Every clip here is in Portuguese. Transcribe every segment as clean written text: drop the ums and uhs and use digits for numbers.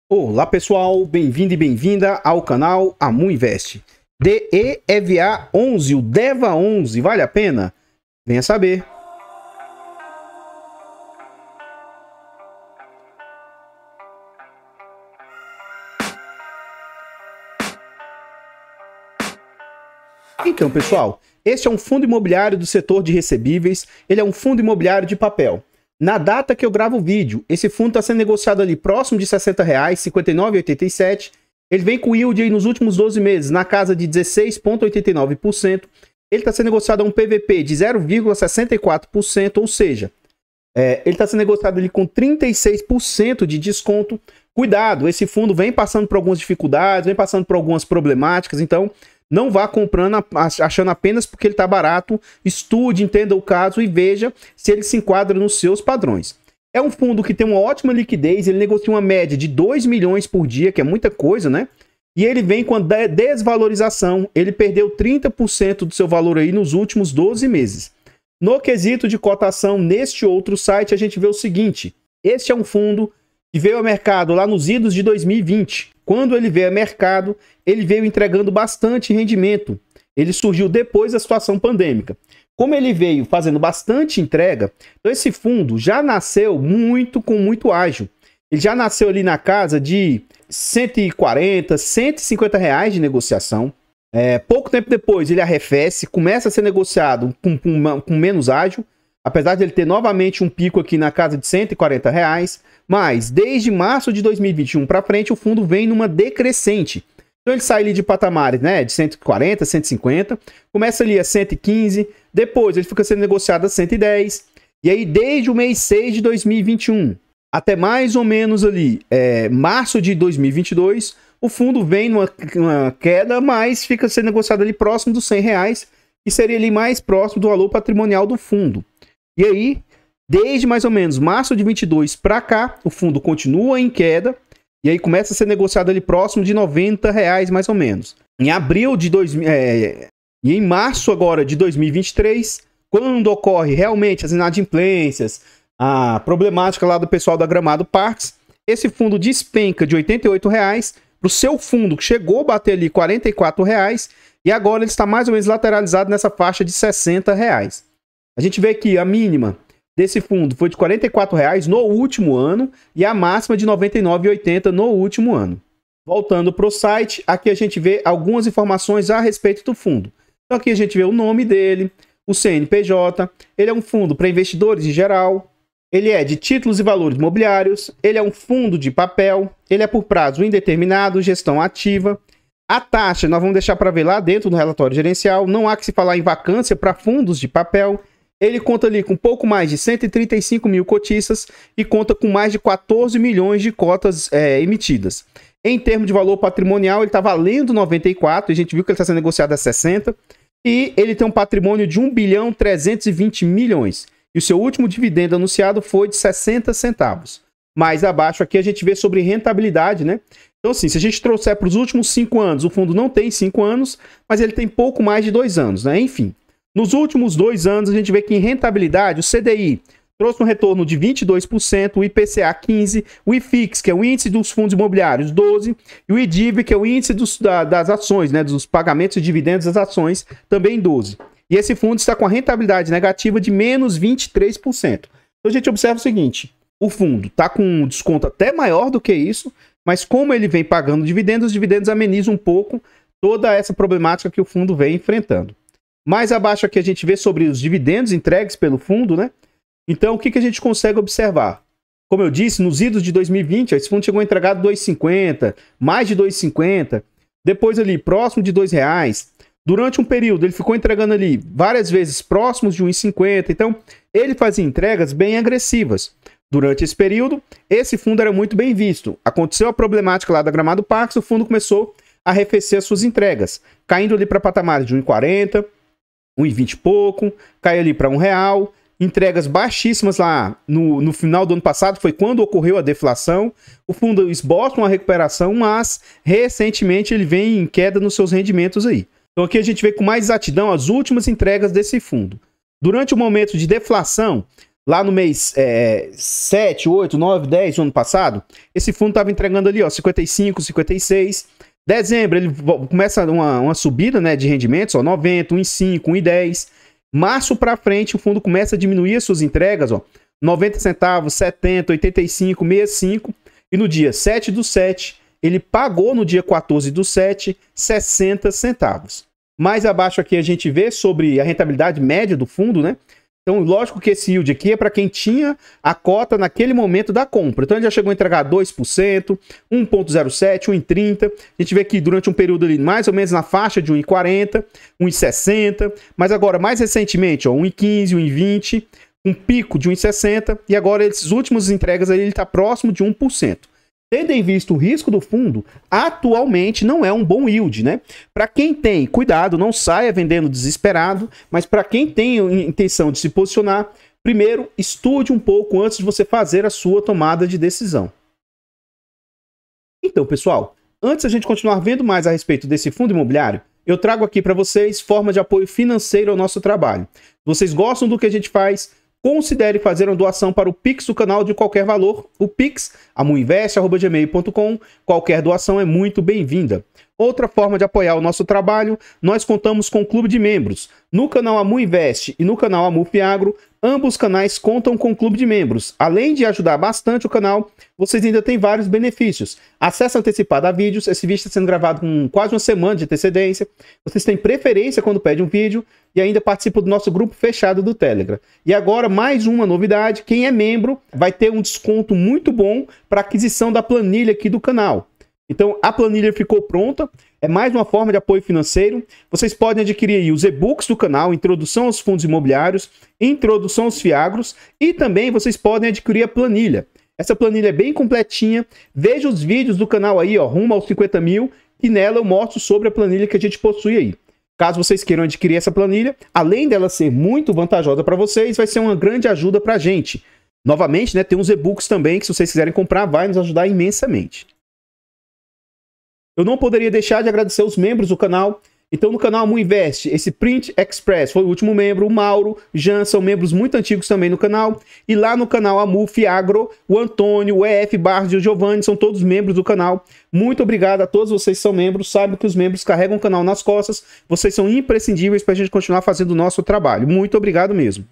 Olá pessoal, bem-vindo e bem-vinda ao canal Amu Invest. DE EVA11, o DEVA 11, vale a pena? Venha saber. Então pessoal, este é um fundo imobiliário do setor de recebíveis, ele é um fundo imobiliário de papel. Na data que eu gravo o vídeo, esse fundo está sendo negociado ali próximo de R$ 60,00, R$ 59,87. Ele vem com yield aí nos últimos 12 meses na casa de 16,89%. Ele está sendo negociado a um PVP de 0,64%, ou seja, ele está sendo negociado ali com 36% de desconto. Cuidado, esse fundo vem passando por algumas dificuldades, vem passando por algumas problemáticas, então não vá comprando achando apenas porque ele está barato. Estude, entenda o caso e veja se ele se enquadra nos seus padrões. É um fundo que tem uma ótima liquidez, ele negocia uma média de 2 milhões por dia, que é muita coisa, né? E ele vem com a desvalorização, ele perdeu 30% do seu valor aí nos últimos 12 meses. No quesito de cotação, neste outro site, a gente vê o seguinte: este é um fundo que veio ao mercado lá nos idos de 2020. Quando ele veio ao mercado, ele veio entregando bastante rendimento. Ele surgiu depois da situação pandêmica. Como ele veio fazendo bastante entrega, então esse fundo já nasceu com muito ágil. Ele já nasceu ali na casa de 140, 150 reais de negociação. Pouco tempo depois ele arrefece, começa a ser negociado com menos ágil, apesar de ele ter novamente um pico aqui na casa de 140 reais. Mas desde março de 2021 para frente o fundo vem numa decrescente. Então ele sai ali de patamares, né, de 140, 150, começa ali a 115, depois ele fica sendo negociado a 110, e aí desde o mês 6 de 2021 até mais ou menos ali março de 2022, o fundo vem numa queda, mas fica sendo negociado ali próximo dos 100 reais, que seria ali mais próximo do valor patrimonial do fundo. E aí, desde mais ou menos março de 22 para cá, o fundo continua em queda, e aí começa a ser negociado ali próximo de 90 reais mais ou menos. Em abril de e em março agora de 2023, quando ocorre realmente as inadimplências, a problemática lá do pessoal da Gramado Parques, esse fundo despenca de R$ 88 reais para o seu fundo, que chegou a bater ali R$ 44 reais, e agora ele está mais ou menos lateralizado nessa faixa de R$ 60 reais. A gente vê que a mínima desse fundo foi de R$ 44 reais no último ano e a máxima de R$ 99,80 no último ano. Voltando para o site, aqui a gente vê algumas informações a respeito do fundo. Então aqui a gente vê o nome dele, o CNPJ, ele é um fundo para investidores em geral, ele é de títulos e valores imobiliários, ele é um fundo de papel, ele é por prazo indeterminado, gestão ativa. A taxa nós vamos deixar para ver lá dentro do relatório gerencial, não há que se falar em vacância para fundos de papel. Ele conta ali com pouco mais de 135 mil cotistas e conta com mais de 14 milhões de cotas emitidas. Em termos de valor patrimonial, ele está valendo 94, a gente viu que ele está sendo negociado a 60, e ele tem um patrimônio de 1 bilhão 320 milhões. E o seu último dividendo anunciado foi de 60 centavos. Mais abaixo aqui a gente vê sobre rentabilidade, né? Então assim, se a gente trouxer para os últimos 5 anos, o fundo não tem 5 anos, mas ele tem pouco mais de 2 anos, né? Enfim. Nos últimos 2 anos, a gente vê que em rentabilidade, o CDI trouxe um retorno de 22%, o IPCA 15%, o IFIX, que é o índice dos fundos imobiliários, 12%, e o IDIV, que é o índice das ações, né, dos pagamentos e dividendos das ações, também 12%. E esse fundo está com a rentabilidade negativa de menos 23%. Então a gente observa o seguinte: o fundo está com um desconto até maior do que isso, mas como ele vem pagando dividendos, os dividendos amenizam um pouco toda essa problemática que o fundo vem enfrentando. Mais abaixo aqui a gente vê sobre os dividendos entregues pelo fundo, né? Então, o que a gente consegue observar? Como eu disse, nos idos de 2020, esse fundo chegou a entregar R$ 2,50, mais de R$ 2,50, depois ali próximo de R$ 2,00. Durante um período, ele ficou entregando ali várias vezes próximos de R$ 1,50. Então, ele fazia entregas bem agressivas. Durante esse período, esse fundo era muito bem visto. Aconteceu a problemática lá da Gramado Parques, o fundo começou a arrefecer as suas entregas, caindo ali para patamares de R$ 1,40, 1,20 e pouco, cai ali para R$1, entregas baixíssimas lá no final do ano passado, foi quando ocorreu a deflação. O fundo esboça uma recuperação, mas recentemente ele vem em queda nos seus rendimentos aí. Então aqui a gente vê com mais exatidão as últimas entregas desse fundo. Durante o momento de deflação, lá no mês 7, 8, 9, 10 do ano passado, esse fundo estava entregando ali, ó, 55, 56. Dezembro, ele começa uma subida, né, de rendimentos, ó, 90, 1,5, 1,10. Março para frente, o fundo começa a diminuir as suas entregas, ó, 90 centavos, 70, 85, 65. E no dia 7 do 7, ele pagou no dia 14 do 7, 60 centavos. Mais abaixo aqui a gente vê sobre a rentabilidade média do fundo, né? Então, lógico que esse yield aqui é para quem tinha a cota naquele momento da compra. Então, ele já chegou a entregar 2%, 1,07%, 1,30%. A gente vê que durante um período ali, mais ou menos na faixa de 1,40%, 1,60%. Mas agora, mais recentemente, ó, 1,15%, 1,20%, um pico de 1,60%. E agora, esses últimos entregas ali, ele está próximo de 1%. Tendo em vista o risco do fundo, atualmente não é um bom yield, né? Para quem tem, cuidado, não saia vendendo desesperado, mas para quem tem intenção de se posicionar, primeiro estude um pouco antes de você fazer a sua tomada de decisão. Então, pessoal, antes a gente continuar vendo mais a respeito desse fundo imobiliário, eu trago aqui para vocês forma de apoio financeiro ao nosso trabalho. Vocês gostam do que a gente faz? Considere fazer uma doação para o Pix do canal de qualquer valor. O Pix, amuinvest@gmail.com. Qualquer doação é muito bem-vinda. Outra forma de apoiar o nosso trabalho, nós contamos com um clube de membros. No canal Amu Invest e no canal Amu Fiagro, ambos canais contam com um clube de membros. Além de ajudar bastante o canal, vocês ainda têm vários benefícios. Acesso antecipado a vídeos, esse vídeo está sendo gravado com quase uma semana de antecedência. Vocês têm preferência quando pedem um vídeo e ainda participam do nosso grupo fechado do Telegram. E agora, mais uma novidade, quem é membro vai ter um desconto muito bom para aquisição da planilha aqui do canal. Então, a planilha ficou pronta, é mais uma forma de apoio financeiro. Vocês podem adquirir aí os e-books do canal, Introdução aos Fundos Imobiliários, Introdução aos Fiagros, e também vocês podem adquirir a planilha. Essa planilha é bem completinha, veja os vídeos do canal aí, ó, rumo aos 50 mil, e nela eu mostro sobre a planilha que a gente possui aí. Caso vocês queiram adquirir essa planilha, além dela ser muito vantajosa para vocês, vai ser uma grande ajuda para a gente. Novamente, né, tem uns e-books também que, se vocês quiserem comprar, vai nos ajudar imensamente. Eu não poderia deixar de agradecer os membros do canal. Então, no canal Amu Invest, esse Print Express foi o último membro. O Mauro, Jean, são membros muito antigos também no canal. E lá no canal Amu Fiagro, o Antônio, o EF Barros e o Giovanni são todos membros do canal. Muito obrigado a todos vocês que são membros. Saibam que os membros carregam o canal nas costas. Vocês são imprescindíveis para a gente continuar fazendo o nosso trabalho. Muito obrigado mesmo.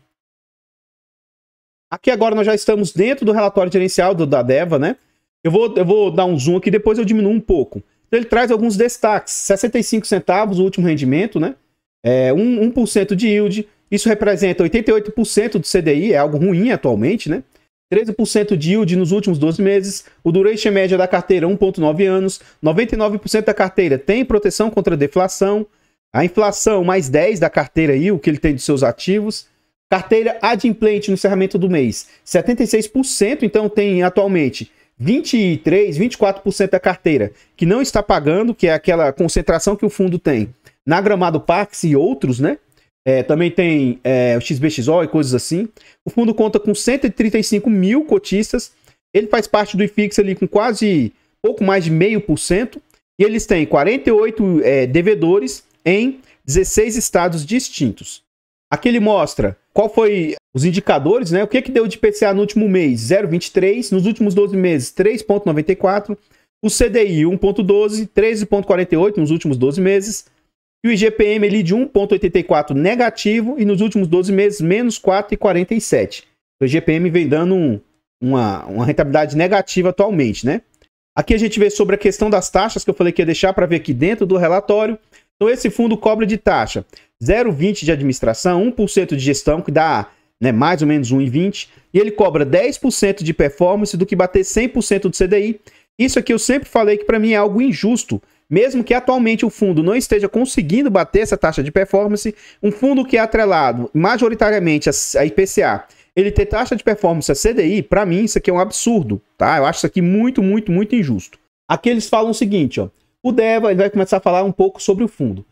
Aqui agora nós já estamos dentro do relatório gerencial da Deva, né? Eu vou dar um zoom aqui, depois eu diminuo um pouco. Então, ele traz alguns destaques. 65 centavos, o último rendimento, né? 1% de yield. Isso representa 88% do CDI, é algo ruim atualmente, né? 13% de yield nos últimos 12 meses. O duration média da carteira, 1,9 anos. 99% da carteira tem proteção contra deflação. A inflação, mais 10 da carteira aí, o que ele tem dos seus ativos. Carteira adimplente no encerramento do mês, 76%. Então, tem atualmente 23, 24% da carteira que não está pagando, que é aquela concentração que o fundo tem na Gramado Pax e outros, né? Também tem o XBXO e coisas assim. O fundo conta com 135 mil cotistas. Ele faz parte do IFIX ali com quase pouco mais de 0,5%. E eles têm 48 devedores em 16 estados distintos. Aqui ele mostra qual foi os indicadores, né? O que deu de IPCA no último mês? 0,23. Nos últimos 12 meses, 3,94. O CDI, 1,12. 13,48 nos últimos 12 meses. E o IGPM ali de 1,84 negativo. E nos últimos 12 meses, menos 4,47. O IGPM vem dando uma rentabilidade negativa atualmente, né? Aqui a gente vê sobre a questão das taxas, que eu falei que ia deixar para ver aqui dentro do relatório. Então, esse fundo cobra de taxa 0,20 de administração, 1% de gestão, que dá, né, mais ou menos 1,20. E ele cobra 10% de performance do que bater 100% do CDI. Isso aqui eu sempre falei que para mim é algo injusto. Mesmo que atualmente o fundo não esteja conseguindo bater essa taxa de performance, um fundo que é atrelado majoritariamente a IPCA, ele ter taxa de performance a CDI, para mim isso aqui é um absurdo, tá? Eu acho isso aqui muito, muito, muito injusto. Aqui eles falam o seguinte, ó. O Deva, ele vai começar a falar um pouco sobre o fundo.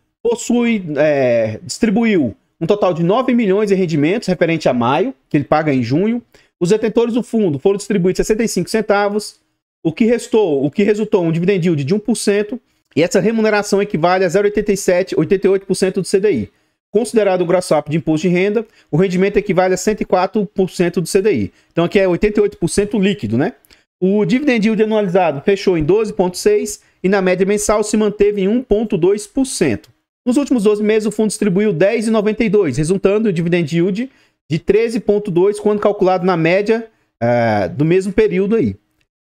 Distribuiu um total de 9 milhões em rendimentos referente a maio, que ele paga em junho. Os detentores do fundo foram distribuídos 65 centavos, o que resultou um dividend yield de 1%, e essa remuneração equivale a 0,87, 88% do CDI. considerado o gross up de imposto de renda, o rendimento equivale a 104% do CDI. Então aqui é 88% líquido, né? O dividend yield anualizado fechou em 12,6% e na média mensal se manteve em 1,2%. Nos últimos 12 meses, o fundo distribuiu 10,92%, resultando em dividend yield de 13,2% quando calculado na média do mesmo período aí.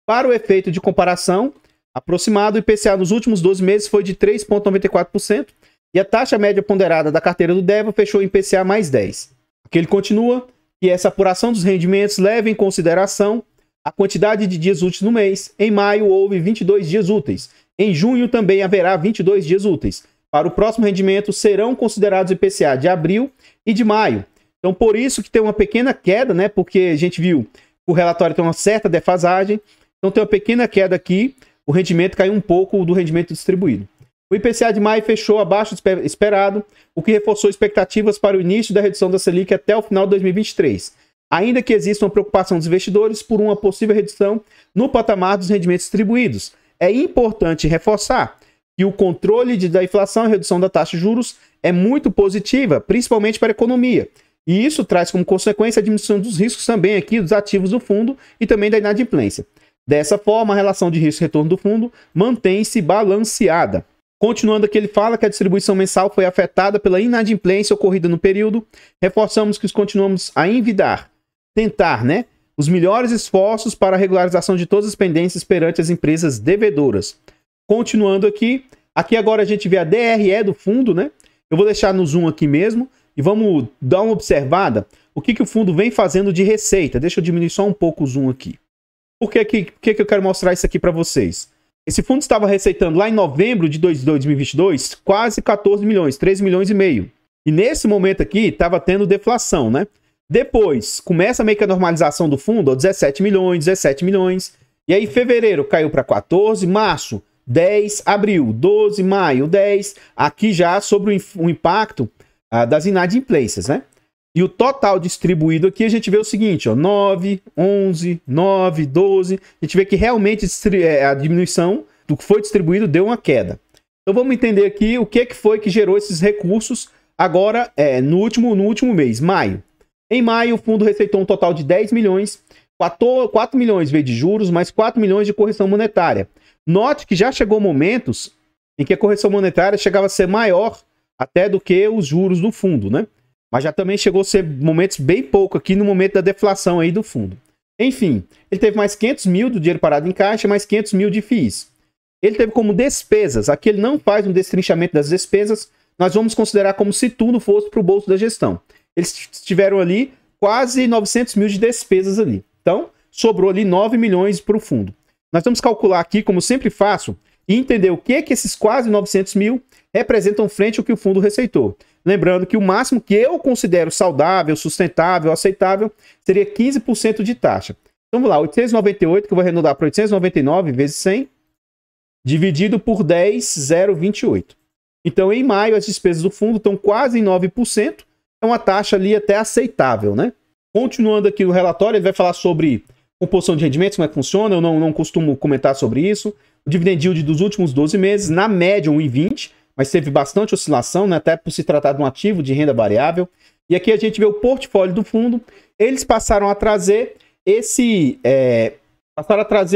Para o efeito de comparação aproximado, o IPCA nos últimos 12 meses foi de 3,94% e a taxa média ponderada da carteira do DEVA fechou em IPCA mais 10%. Aqui ele continua que essa apuração dos rendimentos leva em consideração a quantidade de dias úteis no mês. Em maio houve 22 dias úteis. Em junho também haverá 22 dias úteis. Para o próximo rendimento serão considerados o IPCA de abril e de maio. Então, por isso que tem uma pequena queda, né? Porque a gente viu que o relatório tem uma certa defasagem. Então, tem uma pequena queda aqui. O rendimento caiu um pouco do rendimento distribuído. O IPCA de maio fechou abaixo do esperado, o que reforçou expectativas para o início da redução da Selic até o final de 2023. Ainda que exista uma preocupação dos investidores por uma possível redução no patamar dos rendimentos distribuídos. É importante reforçar que o controle da inflação e redução da taxa de juros é muito positiva, principalmente para a economia. E isso traz como consequência a diminuição dos riscos também aqui dos ativos do fundo e também da inadimplência. Dessa forma, a relação de risco-retorno do fundo mantém-se balanceada. Continuando aqui, ele fala que a distribuição mensal foi afetada pela inadimplência ocorrida no período. Reforçamos que continuamos a tentar, né, os melhores esforços para a regularização de todas as pendências perante as empresas devedoras. Continuando aqui agora a gente vê a DRE do fundo, né? Eu vou deixar no zoom aqui mesmo e vamos dar uma observada o que o fundo vem fazendo de receita. Deixa eu diminuir só um pouco o zoom aqui. Por que eu quero mostrar isso aqui para vocês? Esse fundo estava receitando lá em novembro de 2022 quase 14 milhões, 13 milhões e meio. E nesse momento aqui estava tendo deflação, né? Depois começa meio que a normalização do fundo, ó, 17 milhões. E aí fevereiro caiu para 14, março 10, abril 12, maio 10. Aqui já sobre o impacto das inadimplências, né? E o total distribuído aqui a gente vê o seguinte, ó, 9, 11, 9, 12. A gente vê que realmente a diminuição do que foi distribuído deu uma queda. Então vamos entender aqui o que foi que gerou esses recursos agora no último mês, maio. Em maio o fundo receitou um total de 10 milhões, 4 milhões veio de juros, mais 4 milhões de correção monetária. Note que já chegou momentos em que a correção monetária chegava a ser maior até do que os juros do fundo, né? Mas já também chegou a ser momentos bem pouco aqui no momento da deflação aí do fundo. Enfim, ele teve mais 500 mil do dinheiro parado em caixa, mais 500 mil de FIIs. Ele teve como despesas, aqui ele não faz um destrinchamento das despesas, nós vamos considerar como se tudo fosse para o bolso da gestão. Eles tiveram ali quase 900 mil de despesas ali. Então, sobrou ali 9 milhões para o fundo. Nós vamos calcular aqui, como sempre faço, e entender o que esses quase 900 mil representam frente ao que o fundo receitou. Lembrando que o máximo que eu considero saudável, sustentável, aceitável, seria 15% de taxa. Então vamos lá, 898, que eu vou arredondar para 899 vezes 100, dividido por 10, 0,28. Então em maio as despesas do fundo estão quase em 9%, é uma taxa ali até aceitável, né? Continuando aqui no relatório, ele vai falar sobre composição de rendimentos, como é que funciona, eu não costumo comentar sobre isso. O dividend yield dos últimos 12 meses, na média 1,20, mas teve bastante oscilação, né? Até por se tratar de um ativo de renda variável. E aqui a gente vê o portfólio do fundo. Eles passaram a trazer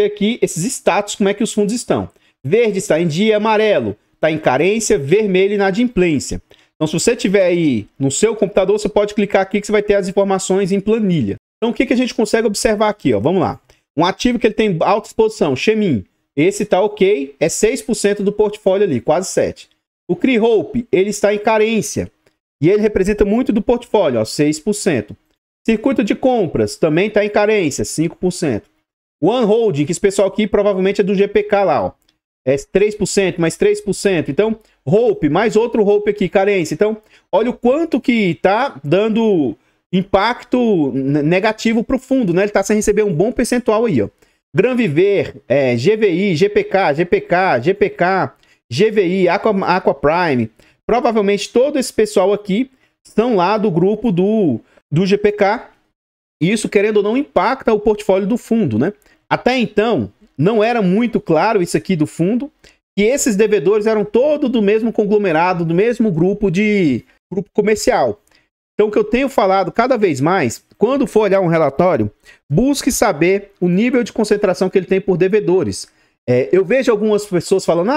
aqui esses status, como é que os fundos estão. Verde está em dia, amarelo está em carência, vermelho inadimplência. Então, se você tiver aí no seu computador, você pode clicar aqui que você vai ter as informações em planilha. Então, o que a gente consegue observar aqui? Ó? Vamos lá. Um ativo que ele tem alta exposição, Xemin. Esse está ok, é 6% do portfólio ali, quase 7%. O CRI Hope, ele está em carência. E ele representa muito do portfólio, ó, 6%. Circuito de compras, também está em carência, 5%. O One Holding, que esse pessoal aqui provavelmente é do GPK lá, ó. É 3%, mais 3%. Então, Hope, mais outro Hope aqui, carência. Então, olha o quanto que está dando impacto negativo para o fundo, né? Ele está sem receber um bom percentual aí, ó. Gran Viver, GVI, GPK, GVI, Aqua Prime. Provavelmente todo esse pessoal aqui são lá do grupo do GPK. E isso, querendo ou não, impacta o portfólio do fundo, né? Até então, não era muito claro isso aqui do fundo, que esses devedores eram todos do mesmo conglomerado, do mesmo grupo de grupo comercial. Então, o que eu tenho falado cada vez mais, quando for olhar um relatório, busque saber o nível de concentração que ele tem por devedores. Eu vejo algumas pessoas falando,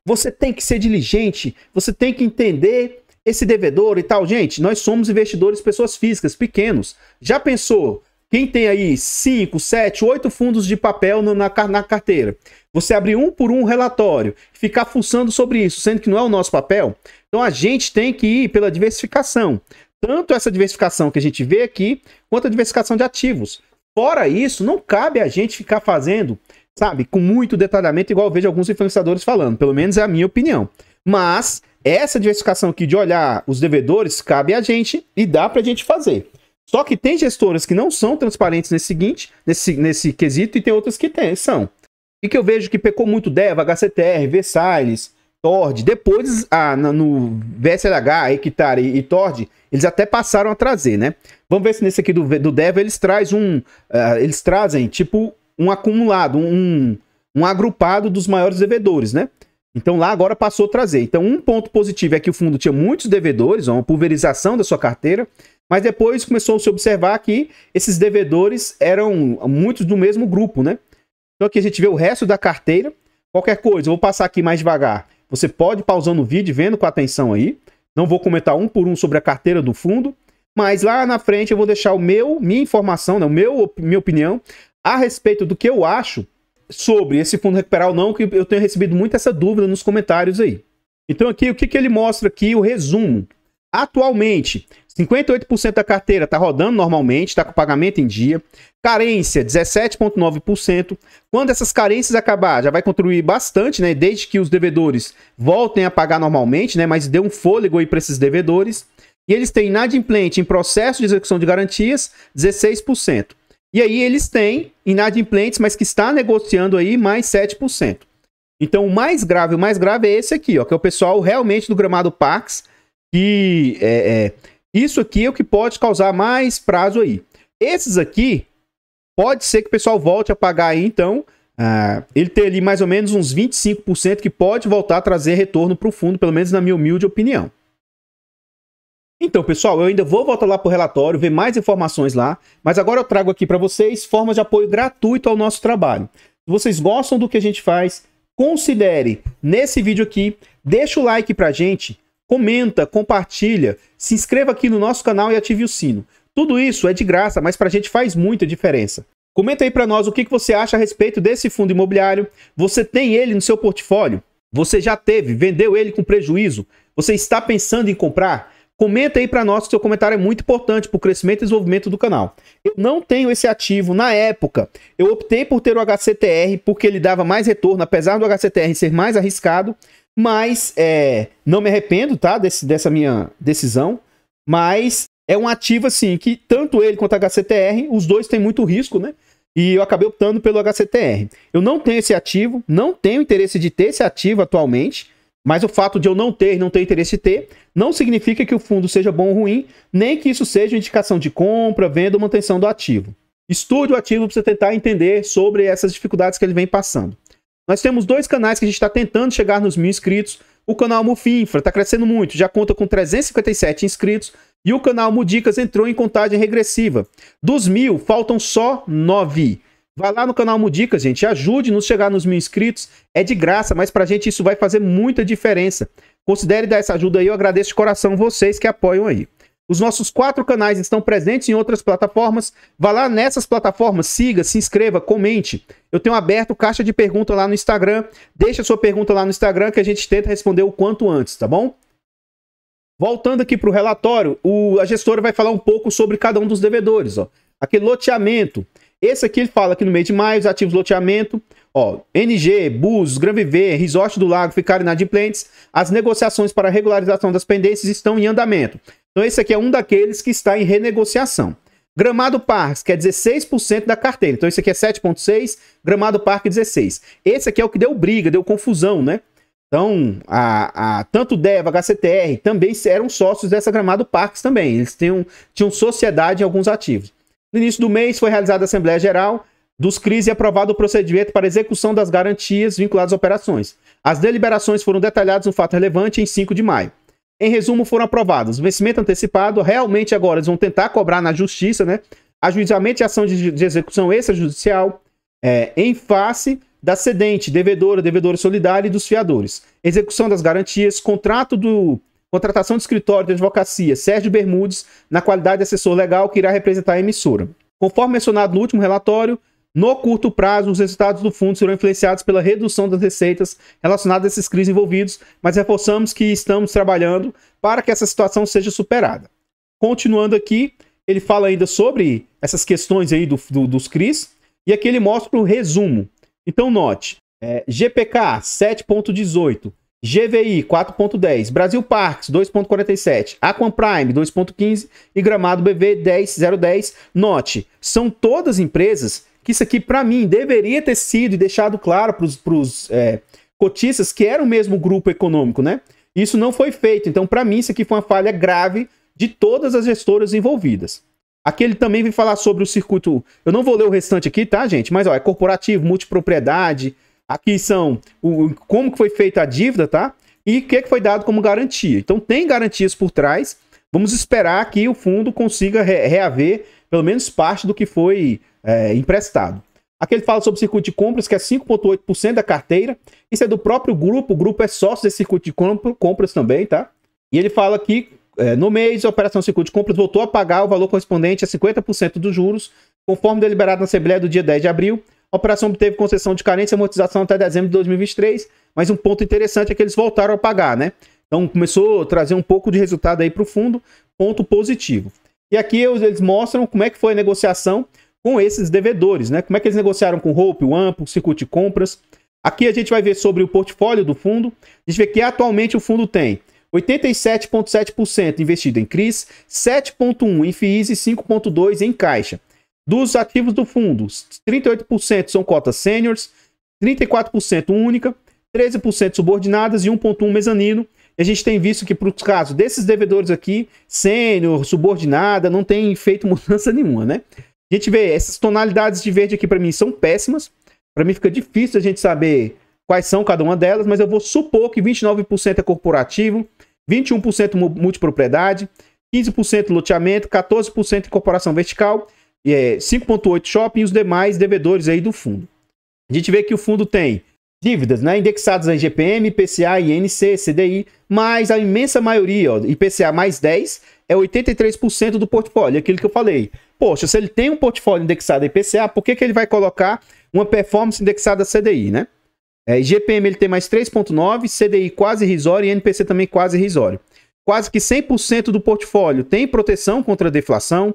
você tem que ser diligente, você tem que entender esse devedor e tal. Gente, nós somos investidores, pessoas físicas, pequenos. Já pensou? Quem tem aí 5, 7, 8 fundos de papel na carteira, você abrir um por um relatório, ficar fuçando sobre isso, sendo que não é o nosso papel. Então a gente tem que ir pela diversificação. Tanto essa diversificação que a gente vê aqui, quanto a diversificação de ativos. Fora isso, não cabe a gente ficar fazendo, sabe, com muito detalhamento, igual eu vejo alguns influenciadores falando. Pelo menos é a minha opinião. Mas essa diversificação aqui de olhar os devedores, cabe a gente e dá pra gente fazer. Só que tem gestoras que não são transparentes nesse quesito e tem outras que são. E que eu vejo que pecou muito DEVA, HCTR, Versalhes, Tord. Depois, no VSLH, Equitare e Tord, eles até passaram a trazer, né? Vamos ver se nesse aqui do DEVA eles trazem tipo um acumulado, um agrupado dos maiores devedores, né? Então lá agora passou a trazer. Então um ponto positivo é que o fundo tinha muitos devedores, uma pulverização da sua carteira, mas depois começou a se observar que esses devedores eram muitos do mesmo grupo, né? Então aqui a gente vê o resto da carteira. Qualquer coisa, eu vou passar aqui mais devagar. Você pode pausando o vídeo, vendo com atenção aí. Não vou comentar um por um sobre a carteira do fundo, mas lá na frente eu vou deixar minha informação, né, minha opinião a respeito do que eu acho sobre esse fundo recuperar ou não, que eu tenho recebido muito essa dúvida nos comentários aí. Então aqui, o que ele mostra aqui, o resumo. Atualmente, 58% da carteira está rodando normalmente, está com pagamento em dia. Carência, 17,9%. Quando essas carências acabar, já vai contribuir bastante, né? Desde que os devedores voltem a pagar normalmente, né? Mas dê um fôlego aí para esses devedores. E eles têm inadimplente em processo de execução de garantias, 16%. E aí eles têm inadimplentes, mas que está negociando aí mais 7%. Então o mais grave é esse aqui, ó, que é o pessoal realmente do Gramado Parques, que isso aqui é o que pode causar mais prazo aí. Esses aqui, pode ser que o pessoal volte a pagar aí, então, ele tem ali mais ou menos uns 25% que pode voltar a trazer retorno para o fundo, pelo menos na minha humilde opinião. Então, pessoal, eu ainda vou voltar lá para o relatório, ver mais informações lá, mas agora eu trago aqui para vocês formas de apoio gratuito ao nosso trabalho. Se vocês gostam do que a gente faz, considere nesse vídeo aqui, deixa o like pra gente, comenta, compartilha, se inscreva aqui no nosso canal e ative o sino. Tudo isso é de graça, mas pra gente faz muita diferença. Comenta aí pra nós o que você acha a respeito desse fundo imobiliário. Você tem ele no seu portfólio? Você já teve, vendeu ele com prejuízo? Você está pensando em comprar? Comenta aí pra nós, que seu comentário é muito importante para o crescimento e desenvolvimento do canal. Eu não tenho esse ativo na época. Eu optei por ter o HCTR porque ele dava mais retorno, apesar do HCTR ser mais arriscado. Mas não me arrependo, tá, dessa minha decisão. Mas é um ativo assim que tanto ele quanto o HCTR, os dois têm muito risco, né? E eu acabei optando pelo HCTR. Eu não tenho esse ativo, não tenho interesse de ter esse ativo atualmente. Mas o fato de eu não ter interesse de ter, não significa que o fundo seja bom ou ruim, nem que isso seja indicação de compra, venda ou manutenção do ativo. Estude o ativo para você tentar entender sobre essas dificuldades que ele vem passando. Nós temos dois canais que a gente está tentando chegar nos 1000 inscritos. O canal Mufinfra está crescendo muito, já conta com 357 inscritos. E o canal Mudicas entrou em contagem regressiva. Dos 1000, faltam só 9. Vai lá no canal Mudicas, gente, ajude-nos a chegar nos 1000 inscritos. É de graça, mas pra gente isso vai fazer muita diferença. Considere dar essa ajuda aí, eu agradeço de coração vocês que apoiam aí. Os nossos 4 canais estão presentes em outras plataformas. Vá lá nessas plataformas, siga, se inscreva, comente. Eu tenho aberto caixa de pergunta lá no Instagram. Deixa sua pergunta lá no Instagram que a gente tenta responder o quanto antes, tá bom? Voltando aqui para o relatório, a gestora vai falar um pouco sobre cada um dos devedores. Ó. Aquele loteamento. Esse aqui ele fala que no mês de maio, os ativos loteamento, ó, NG, Búzios, Gran Viver, Resort do Lago ficaram inadimplentes. As negociações para a regularização das pendências estão em andamento. Então esse aqui é um daqueles que está em renegociação. Gramado Parques, que é 16% da carteira. Então esse aqui é 7,6%, Gramado Parque 16%. Esse aqui é o que deu briga, deu confusão, né? Então, tanto DEVA, HCTR também eram sócios dessa Gramado Parques também. Eles tinham sociedade em alguns ativos. No início do mês foi realizada a Assembleia Geral dos CRIs e aprovado o procedimento para execução das garantias vinculadas às operações. As deliberações foram detalhadas no fato relevante em 5 de maio. Em resumo, foram aprovados. Vencimento antecipado, realmente agora eles vão tentar cobrar na justiça, né? Ajuizamento e ação de execução extrajudicial, em face da cedente, devedora solidária e dos fiadores. Execução das garantias, contratação de escritório de advocacia Sérgio Bermudes, na qualidade de assessor legal que irá representar a emissora. Conforme mencionado no último relatório, no curto prazo, os resultados do fundo serão influenciados pela redução das receitas relacionadas a esses CRIs envolvidos, mas reforçamos que estamos trabalhando para que essa situação seja superada. Continuando aqui, ele fala ainda sobre essas questões aí dos CRIs, e aqui ele mostra o resumo. Então note, GPK 7.18, GVI 4.10, Brasil Parques 2.47, Aquam Prime 2.15 e Gramado BV 10.010. Note, são todas empresas que isso aqui para mim deveria ter sido e deixado claro para os cotistas que era o mesmo grupo econômico, né? Isso não foi feito, então para mim isso aqui foi uma falha grave de todas as gestoras envolvidas. Aqui ele também vem falar sobre o circuito, eu não vou ler o restante aqui, tá, gente? Mas ó, é corporativo, multipropriedade, aqui são como que foi feita a dívida, tá? E o que foi dado como garantia. Então tem garantias por trás, vamos esperar que o fundo consiga reaver pelo menos parte do que foi emprestado. Aqui ele fala sobre o circuito de compras, que é 5,8% da carteira. Isso é do próprio grupo, o grupo é sócio desse circuito de compras também, tá? E ele fala que no mês, a operação circuito de compras voltou a pagar o valor correspondente a 50% dos juros, conforme deliberado na Assembleia do dia 10 de abril. A operação obteve concessão de carência e amortização até dezembro de 2023, mas um ponto interessante é que eles voltaram a pagar, né? Então começou a trazer um pouco de resultado aí para o fundo, ponto positivo. E aqui eles mostram como é que foi a negociação com esses devedores, né? Como é que eles negociaram com o Hope, o Ampo, o circuito de compras. Aqui a gente vai ver sobre o portfólio do fundo. A gente vê que atualmente o fundo tem 87,7% investido em CRIs, 7,1% em FIIs e 5,2% em caixa. Dos ativos do fundo, 38% são cotas sêniores, 34% única, 13% subordinadas e 1,1% mezanino. E a gente tem visto que, para os casos desses devedores aqui, sênior, subordinada, não tem feito mudança nenhuma, né? A gente vê essas tonalidades de verde aqui, para mim, são péssimas. Para mim fica difícil a gente saber quais são cada uma delas, mas eu vou supor que 29% é corporativo, 21% multipropriedade, 15% loteamento, 14% incorporação vertical, 5,8% shopping e os demais devedores aí do fundo. A gente vê que o fundo tem dívidas, né, indexadas a IGPM, IPCA, INC, CDI, mas a imensa maioria, ó, IPCA mais 10, é 83% do portfólio, aquilo que eu falei. Poxa, se ele tem um portfólio indexado a IPCA, por que ele vai colocar uma performance indexada a CDI, né? IGPM ele tem mais 3,9%, CDI quase irrisório e NPC também quase irrisório. Quase que 100% do portfólio tem proteção contra a deflação.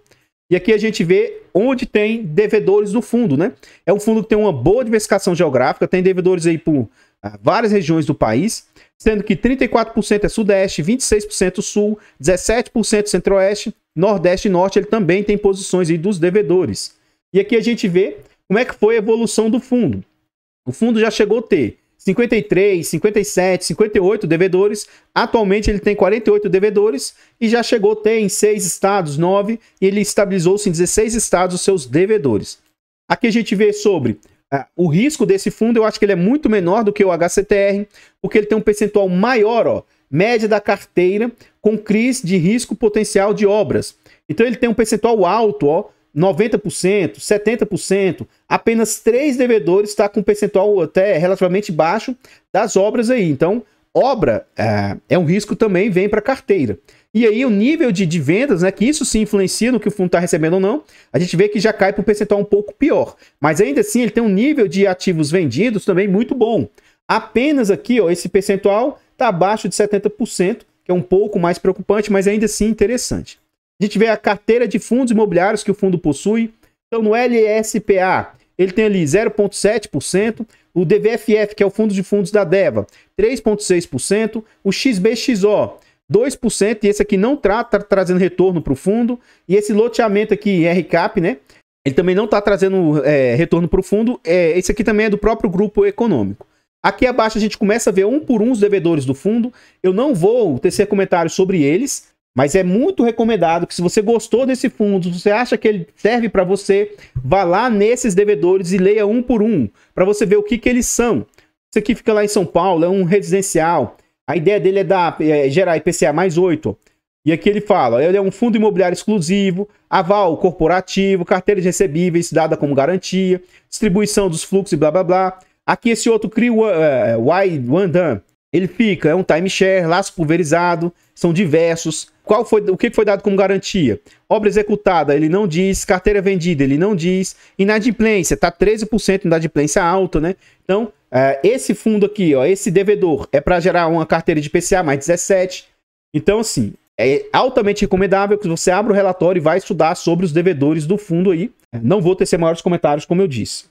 E aqui a gente vê onde tem devedores do fundo, né? É um fundo que tem uma boa diversificação geográfica, tem devedores aí por várias regiões do país, sendo que 34% é Sudeste, 26% Sul, 17% Centro-Oeste, Nordeste e Norte, ele também tem posições aí dos devedores. E aqui a gente vê como é que foi a evolução do fundo. O fundo já chegou a ter 53, 57, 58 devedores. Atualmente ele tem 48 devedores e já chegou a ter em 6 estados, 9, e ele estabilizou-se em 16 estados os seus devedores. Aqui a gente vê sobre o risco desse fundo. Eu acho que ele é muito menor do que o HCTR, porque ele tem um percentual maior, ó, média da carteira, com CRIs de risco potencial de obras. Então ele tem um percentual alto, ó, 90%, 70%, apenas 3 devedores está com um percentual até relativamente baixo das obras aí. Então, obra é um risco também, vem para a carteira. E aí o nível de vendas, né, que isso se influencia no que o fundo está recebendo ou não, a gente vê que já cai para um percentual um pouco pior. Mas ainda assim ele tem um nível de ativos vendidos também muito bom. Apenas aqui, ó, esse percentual está abaixo de 70%, que é um pouco mais preocupante, mas ainda assim interessante. A gente vê a carteira de fundos imobiliários que o fundo possui. Então, no LSPA, ele tem ali 0,7%. O DVFF, que é o fundo de fundos da DEVA, 3,6%. O XBXO, 2%. E esse aqui não está trazendo retorno para o fundo. E esse loteamento aqui, RCAP, né? Ele também não está trazendo retorno para o fundo. Esse aqui também é do próprio grupo econômico. Aqui abaixo a gente começa a ver um por um os devedores do fundo. Eu não vou tecer comentários sobre eles, mas é muito recomendado que, se você gostou desse fundo, se você acha que ele serve para você, vá lá nesses devedores e leia um por um, para você ver o que eles são. Isso aqui fica lá em São Paulo, é um residencial. A ideia dele é gerar IPCA mais 8. E aqui ele fala, ele é um fundo imobiliário exclusivo, aval corporativo, carteira de recebíveis dada como garantia, distribuição dos fluxos e blá blá blá. Aqui esse outro CRI Wandan, ele fica, é um timeshare, laço pulverizado, são diversos. O que foi dado como garantia? Obra executada, ele não diz. Carteira vendida, ele não diz. Inadimplência, tá 13% de inadimplência alta, né? Então, esse fundo aqui, ó, esse devedor, é para gerar uma carteira de IPCA mais 17. Então, assim, é altamente recomendável que você abra o relatório e vá estudar sobre os devedores do fundo aí. Não vou tecer maiores comentários, como eu disse.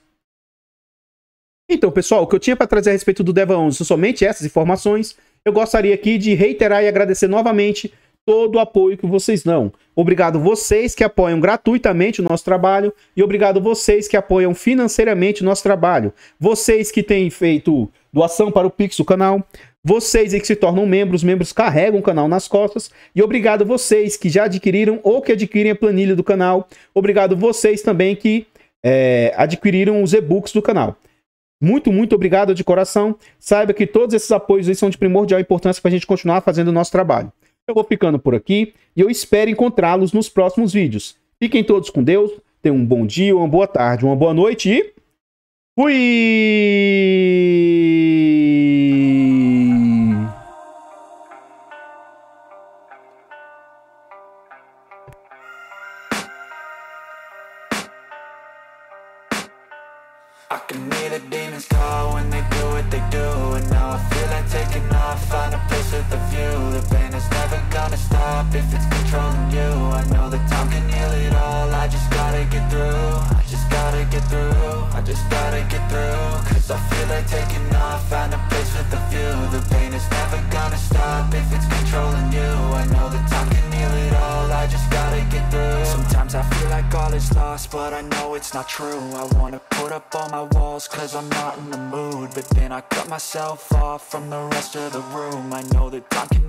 Então, pessoal, o que eu tinha para trazer a respeito do DEVA11 são somente essas informações. Eu gostaria aqui de reiterar e agradecer novamente todo o apoio que vocês dão. Obrigado vocês que apoiam gratuitamente o nosso trabalho e obrigado vocês que apoiam financeiramente o nosso trabalho. Vocês que têm feito doação para o Pix do canal, vocês aí que se tornam membros, os membros carregam o canal nas costas e obrigado vocês que já adquiriram ou que adquirem a planilha do canal. Obrigado vocês também que adquiriram os e-books do canal. Muito, muito obrigado de coração. Saiba que todos esses apoios aí são de primordial importância para a gente continuar fazendo o nosso trabalho. Eu vou ficando por aqui e eu espero encontrá-los nos próximos vídeos. Fiquem todos com Deus, tenham um bom dia, uma boa tarde, uma boa noite e... fui! I can hear the demons call when they do what they do. And now I feel like taking off, find a place with a view. The pain is never gonna stop if it's controlling you. I know that time can heal it all, I just gotta get through. I just gotta get through, I just gotta get through. Cause I feel like taking off, find a place with a view. The pain is never gonna stop if it's controlling you. I know that time can heal it all, I just gotta get through. Sometimes I feel like all is lost, but I know it's not true. I wanna put up all my walls cause I'm not in the mood, but then I cut myself off from the rest of the room. I know that time can